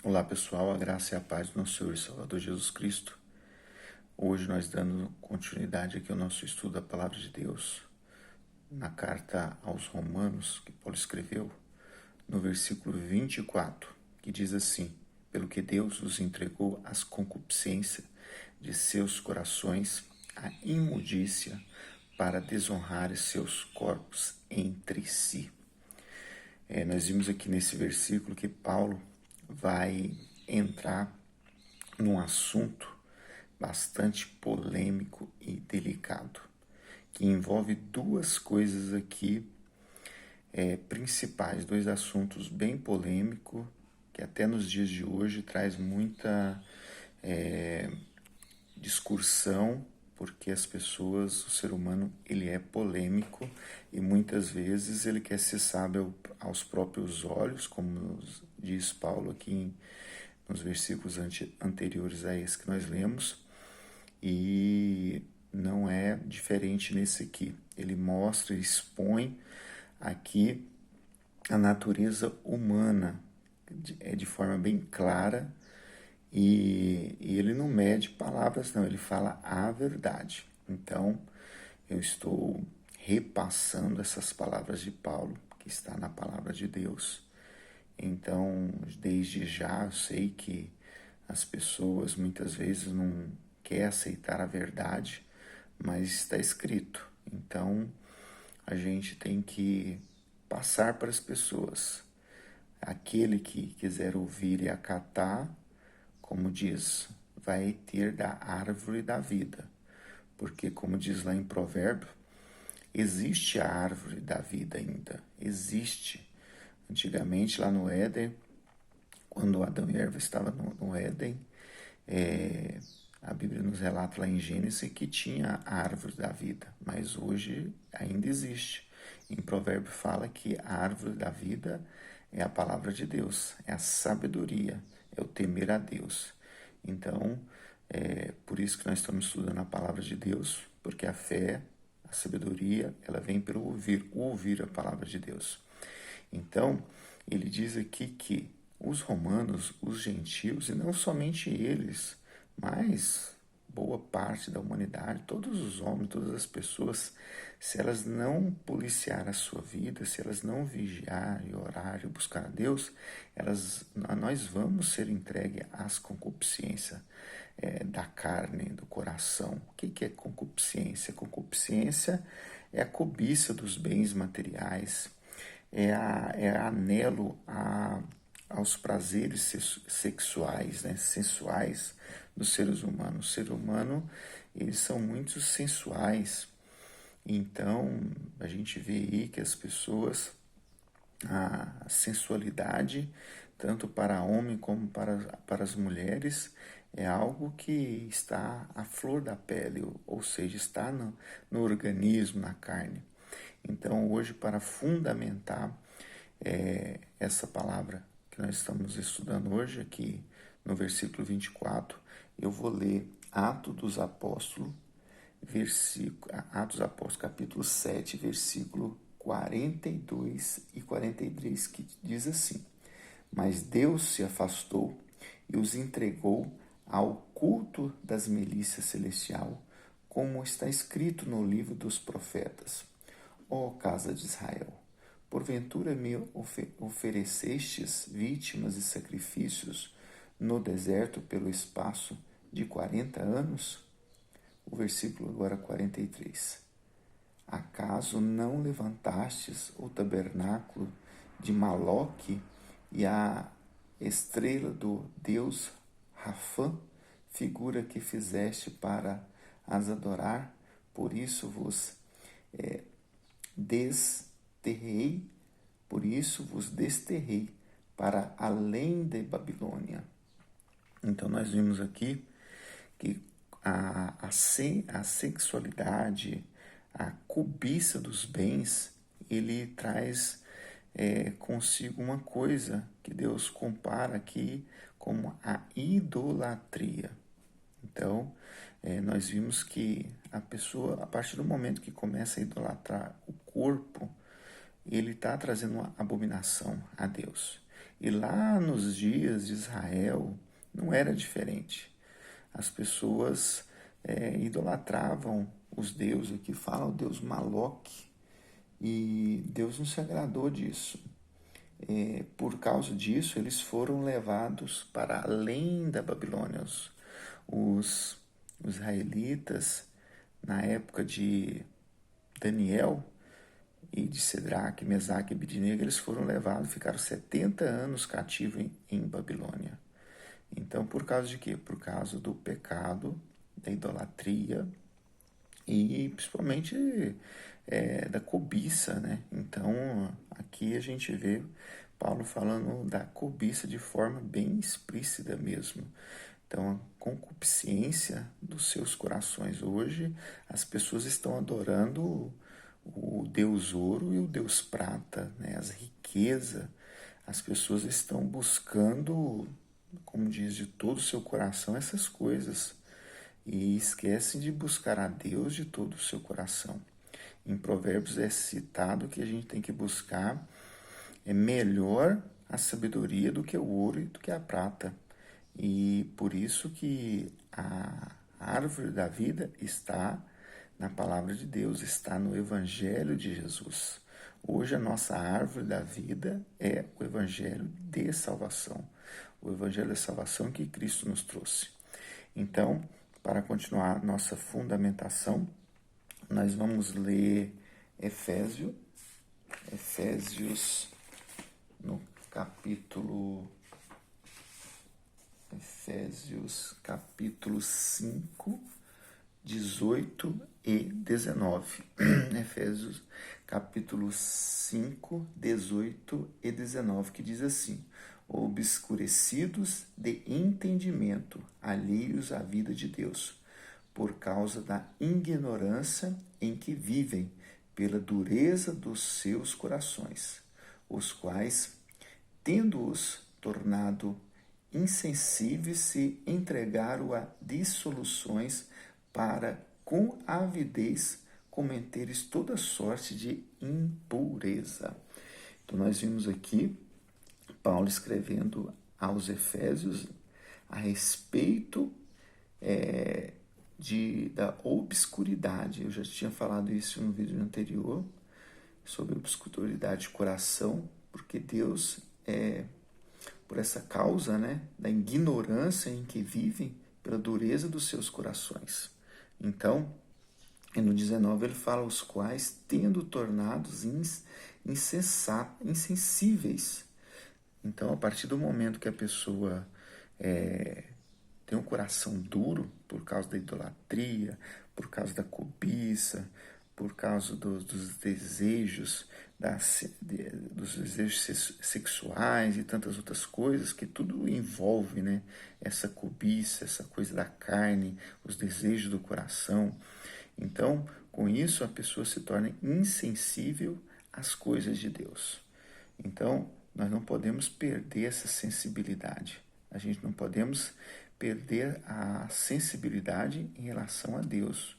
Olá pessoal, a graça e a paz do nosso Senhor e Salvador Jesus Cristo. Hoje nós dando continuidade aqui ao nosso estudo da Palavra de Deus, na carta aos Romanos, que Paulo escreveu, no versículo 24, que diz assim: pelo que Deus os entregou às concupiscências de seus corações, à imundícia, para desonrar seus corpos entre si. Nós vimos aqui nesse versículo que Paulo vai entrar num assunto bastante polêmico e delicado, que envolve duas coisas aqui principais, dois assuntos bem polêmicos, que até nos dias de hoje traz muita discussão, porque as pessoas, o ser humano, ele é polêmico e muitas vezes ele quer ser sábio aos próprios olhos, como diz Paulo aqui nos versículos anteriores a esse que nós lemos, e não é diferente nesse aqui. Ele mostra, expõe aqui a natureza humana de forma bem clara, e ele não mede palavras, não, ele fala a verdade. Então, eu estou repassando essas palavras de Paulo, que está na palavra de Deus. Então, desde já, eu sei que as pessoas muitas vezes não querem aceitar a verdade, mas está escrito. Então, a gente tem que passar para as pessoas. Aquele que quiser ouvir e acatar, como diz, vai ter da árvore da vida. Porque, como diz lá em Provérbio, existe a árvore da vida ainda. Existe. Antigamente, lá no Éden, quando Adão e Eva estavam no Éden, a Bíblia nos relata lá em Gênesis que tinha a árvore da vida, mas hoje ainda existe. Em Provérbio fala que a árvore da vida é a palavra de Deus, é a sabedoria, é o temer a Deus. Então, por isso que nós estamos estudando a palavra de Deus, porque a fé, a sabedoria, ela vem pelo ouvir a palavra de Deus. Então, ele diz aqui que os romanos, os gentios, e não somente eles, mas boa parte da humanidade, todos os homens, todas as pessoas, se elas não policiar a sua vida, se elas não vigiar e orar e buscar a Deus, nós vamos ser entregues às concupiscências da carne, do coração. O que é concupiscência? Concupiscência é a cobiça dos bens materiais, é anelo aos prazeres sexuais, né, sensuais dos seres humanos. O ser humano, eles são muito sensuais. Então, a gente vê aí que as pessoas, a sensualidade, tanto para homem como para as mulheres, é algo que está à flor da pele, ou seja, está no organismo, na carne. Então, hoje, para fundamentar essa palavra que nós estamos estudando hoje, aqui no versículo 24, eu vou ler Atos dos Apóstolos, capítulo 7, versículo 42 e 43, que diz assim: mas Deus se afastou e os entregou ao culto das milícias celestial, como está escrito no livro dos profetas. Ó casa de Israel, porventura me oferecestes vítimas e sacrifícios no deserto pelo espaço de 40 anos? O versículo agora 43. Acaso não levantastes o tabernáculo de Maloque e a estrela do deus Rafã, figura que fizeste para as adorar? Por isso vos desterrei, para além de Babilônia. Então nós vimos aqui que a sexualidade, a cobiça dos bens, ele traz consigo uma coisa que Deus compara aqui como a idolatria. Então, nós vimos que a pessoa, a partir do momento que começa a idolatrar o corpo, ele está trazendo uma abominação a Deus. E lá nos dias de Israel não era diferente. As pessoas idolatravam os deuses, aqui fala o deus Maloque, e Deus não se agradou disso. Por causa disso, eles foram levados para além da Babilônia. Os israelitas, na época de Daniel e de Cedraque, Mesaque e Abidnego, eles foram levados, ficaram 70 anos cativos em Babilônia. Então, por causa de quê? Por causa do pecado, da idolatria e principalmente da cobiça, né? Então, aqui a gente vê Paulo falando da cobiça de forma bem explícita mesmo. Então, a concupiscência dos seus corações. Hoje, as pessoas estão adorando o Deus ouro e o Deus prata, né? As riquezas. As pessoas estão buscando, como diz, de todo o seu coração essas coisas e esquecem de buscar a Deus de todo o seu coração. Em Provérbios é citado que a gente tem que buscar melhor a sabedoria do que o ouro e do que a prata. E por isso que a árvore da vida está na palavra de Deus, está no Evangelho de Jesus. Hoje a nossa árvore da vida é o Evangelho de salvação, o Evangelho de salvação que Cristo nos trouxe. Então, para continuar nossa fundamentação, nós vamos ler Efésios no capítulo 5, 18 e 19. Efésios capítulo 5, 18 e 19, que diz assim: obscurecidos de entendimento, alheios à vida de Deus, por causa da ignorância em que vivem, pela dureza dos seus corações, os quais, tendo-os tornado insensíveis, se entregaram a dissoluções para, com avidez, cometeres toda sorte de impureza. Então, nós vimos aqui Paulo escrevendo aos Efésios a respeito da obscuridade. Eu já tinha falado isso no vídeo anterior, sobre obscuridade de coração, porque Deus, por essa causa, né, da ignorância em que vivem, pela dureza dos seus corações. Então, no 19 ele fala, os quais, tendo tornados insensíveis. Então, a partir do momento que a pessoa tem um coração duro, por causa da idolatria, por causa da cobiça, por causa dos desejos, dos desejos sexuais e tantas outras coisas, que tudo envolve, né? Essa cobiça, essa coisa da carne, os desejos do coração. Então, com isso, a pessoa se torna insensível às coisas de Deus. Então, nós não podemos perder essa sensibilidade. A gente não podemos perder a sensibilidade em relação a Deus,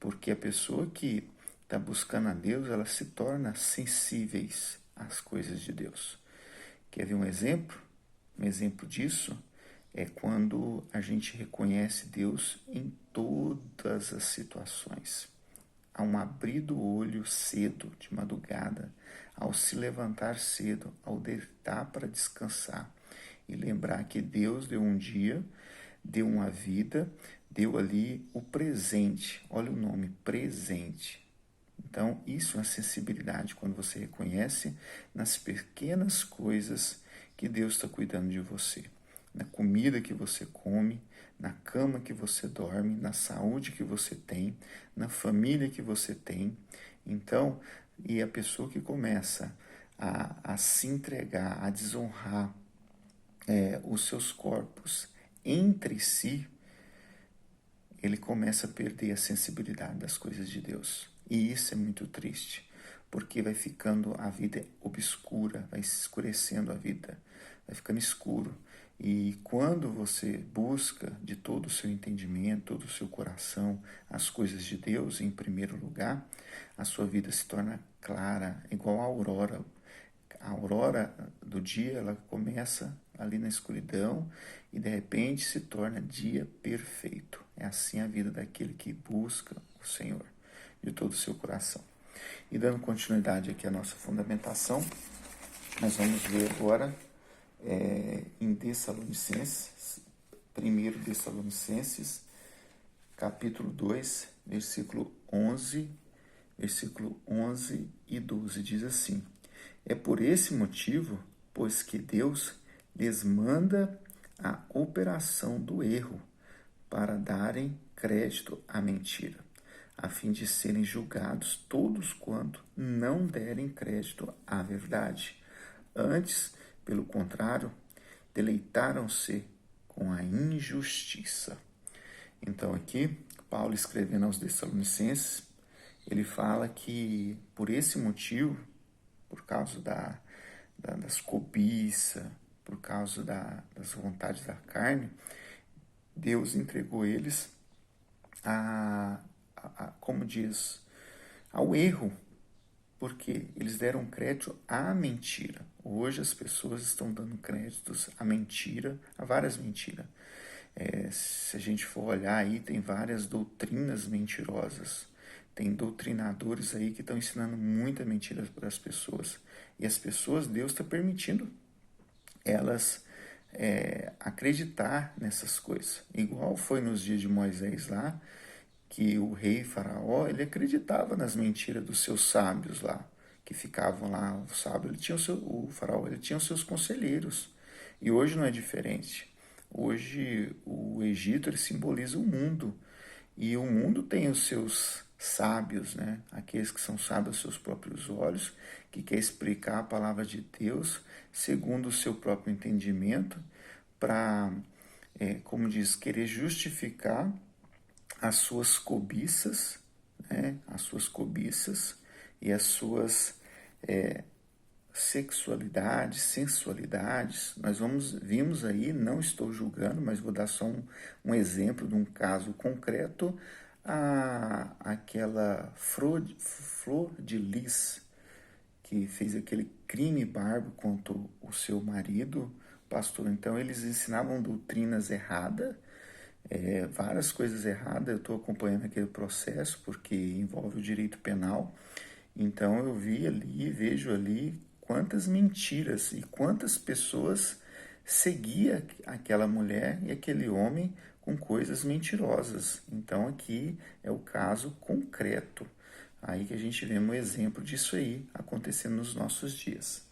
porque a pessoa que está buscando a Deus, ela se torna sensíveis às coisas de Deus. Quer ver um exemplo? Um exemplo disso é quando a gente reconhece Deus em todas as situações. Ao abrir do olho cedo, de madrugada, ao se levantar cedo, ao deitar para descansar e lembrar que Deus deu um dia, deu uma vida, deu ali o presente. Olha o nome, presente. Então, isso é uma sensibilidade, quando você reconhece nas pequenas coisas que Deus está cuidando de você. Na comida que você come, na cama que você dorme, na saúde que você tem, na família que você tem. Então, e a pessoa que começa a se entregar, a desonrar os seus corpos entre si, ele começa a perder a sensibilidade das coisas de Deus. E isso é muito triste, porque vai ficando a vida obscura, vai escurecendo a vida, vai ficando escuro. E quando você busca de todo o seu entendimento, todo o seu coração, as coisas de Deus em primeiro lugar, a sua vida se torna clara, igual a aurora. a aurora do dia, ela começa ali na escuridão e de repente se torna dia perfeito. É assim a vida daquele que busca o Senhor de todo o seu coração. E dando continuidade aqui à nossa fundamentação, nós vamos ver agora em Tessalonicenses, 1 Tessalonicenses, capítulo 2, versículo 11 e 12, diz assim: é por esse motivo, pois que Deus lhes manda a operação do erro, para darem crédito à mentira, a fim de serem julgados todos quanto não derem crédito à verdade. Antes, pelo contrário, deleitaram-se com a injustiça. Então aqui, Paulo escrevendo aos Tessalonicenses, ele fala que por esse motivo, por causa das cobiças, por causa das vontades da carne, Deus entregou eles como diz, ao erro, porque eles deram crédito à mentira. Hoje as pessoas estão dando créditos à mentira, a várias mentiras. Se a gente for olhar aí, tem várias doutrinas mentirosas. Tem doutrinadores aí que estão ensinando muita mentira para as pessoas. E as pessoas, Deus está permitindo elas acreditar nessas coisas. Igual foi nos dias de Moisés lá, que o rei Faraó, ele acreditava nas mentiras dos seus sábios lá, que ficavam lá. O sábio, o Faraó, ele tinha os seus conselheiros. E hoje não é diferente. Hoje o Egito, ele simboliza o mundo. E o mundo tem os seus sábios, né? Aqueles que são sábios aos seus próprios olhos, que quer explicar a palavra de Deus segundo o seu próprio entendimento, para, como diz, querer justificar as suas cobiças, né? As suas cobiças e as suas sexualidades, sensualidades. Nós vimos aí, não estou julgando, mas vou dar só um exemplo de um caso concreto, aquela Flor de Lis, que fez aquele crime bárbaro contra o seu marido, pastor. Então eles ensinavam doutrinas erradas, várias coisas erradas. Eu estou acompanhando aquele processo porque envolve o direito penal. Então eu vejo ali quantas mentiras e quantas pessoas seguiam aquela mulher e aquele homem com coisas mentirosas. Então aqui é o caso concreto. Aí que a gente vê um exemplo disso aí acontecendo nos nossos dias.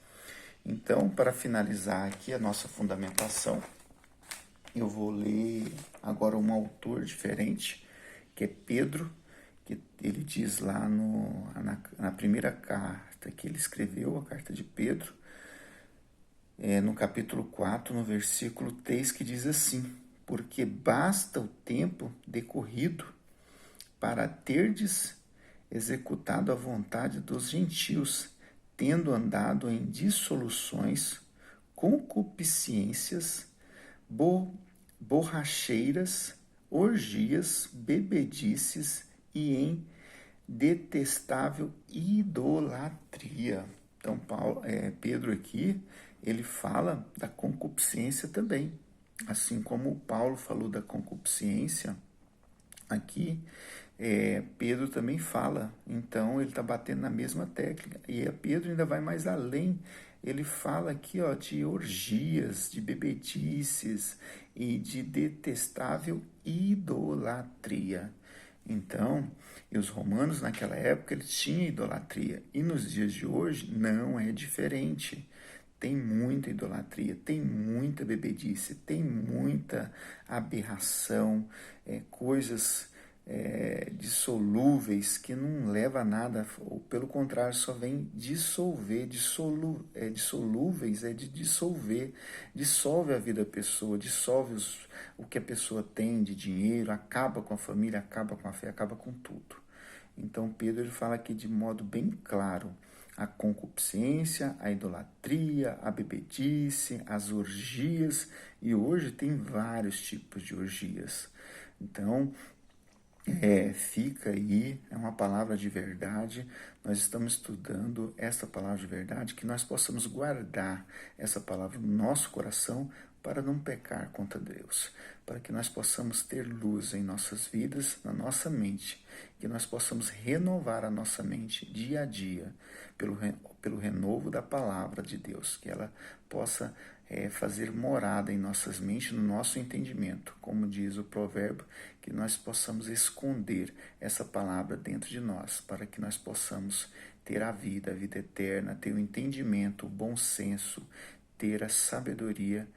Então, para finalizar aqui a nossa fundamentação, eu vou ler agora um autor diferente, que é Pedro, que ele diz lá na primeira carta que ele escreveu, a carta de Pedro, no capítulo 4, no versículo 3, que diz assim: porque basta o tempo decorrido para terdes executado a vontade dos gentios, tendo andado em dissoluções, concupiscências, borracheiras, orgias, bebedices e em detestável idolatria. Então, Pedro aqui, ele fala da concupiscência também. Assim como Paulo falou da concupiscência, aqui Pedro também fala. Então, ele está batendo na mesma tecla. E Pedro ainda vai mais além. Ele fala aqui de orgias, de bebedices e de detestável idolatria. Então, e os romanos naquela época eles tinham idolatria, e nos dias de hoje não é diferente. Tem muita idolatria, tem muita bebedice, tem muita aberração, coisas dissolúveis que não leva a nada, ou pelo contrário, só vem dissolver, dissolúveis de dissolver, dissolve a vida da pessoa, dissolve o que a pessoa tem de dinheiro, acaba com a família, acaba com a fé, acaba com tudo. Então Pedro ele fala aqui de modo bem claro: a concupiscência, a idolatria, a bebedice, as orgias, e hoje tem vários tipos de orgias. Então, Fica aí, é uma palavra de verdade. Nós estamos estudando essa palavra de verdade, que nós possamos guardar essa palavra no nosso coração para não pecar contra Deus, para que nós possamos ter luz em nossas vidas, na nossa mente, que nós possamos renovar a nossa mente dia a dia pelo renovo da palavra de Deus, que ela possa fazer morada em nossas mentes, no nosso entendimento, como diz o provérbio, que nós possamos esconder essa palavra dentro de nós, para que nós possamos ter a vida eterna, ter o entendimento, o bom senso, ter a sabedoria,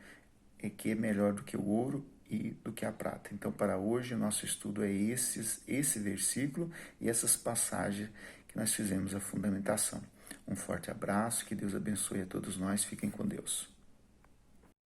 que é melhor do que o ouro e do que a prata. Então, para hoje, o nosso estudo é esse versículo e essas passagens que nós fizemos a fundamentação. Um forte abraço, que Deus abençoe a todos nós, fiquem com Deus.